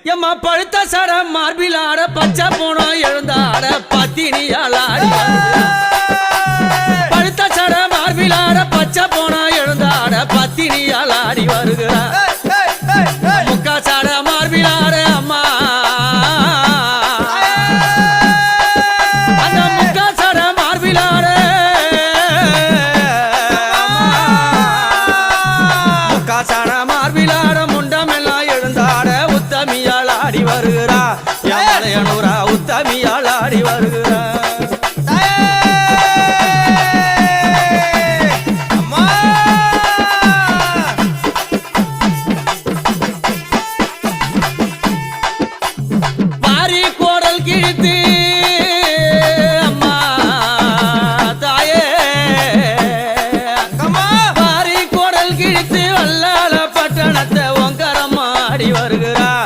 எம்மா பழுத்த சட மார்பில் ஆட பச்சை போனோம் எழுந்தாட பத்தினியால் ஆடி பழுத்த சட மார்பில் ஆட பச்சை போனோம் எழுந்தாட பத்தினியால் ஆடி வருகிறார் முக்கா சட மார்பில் ஆட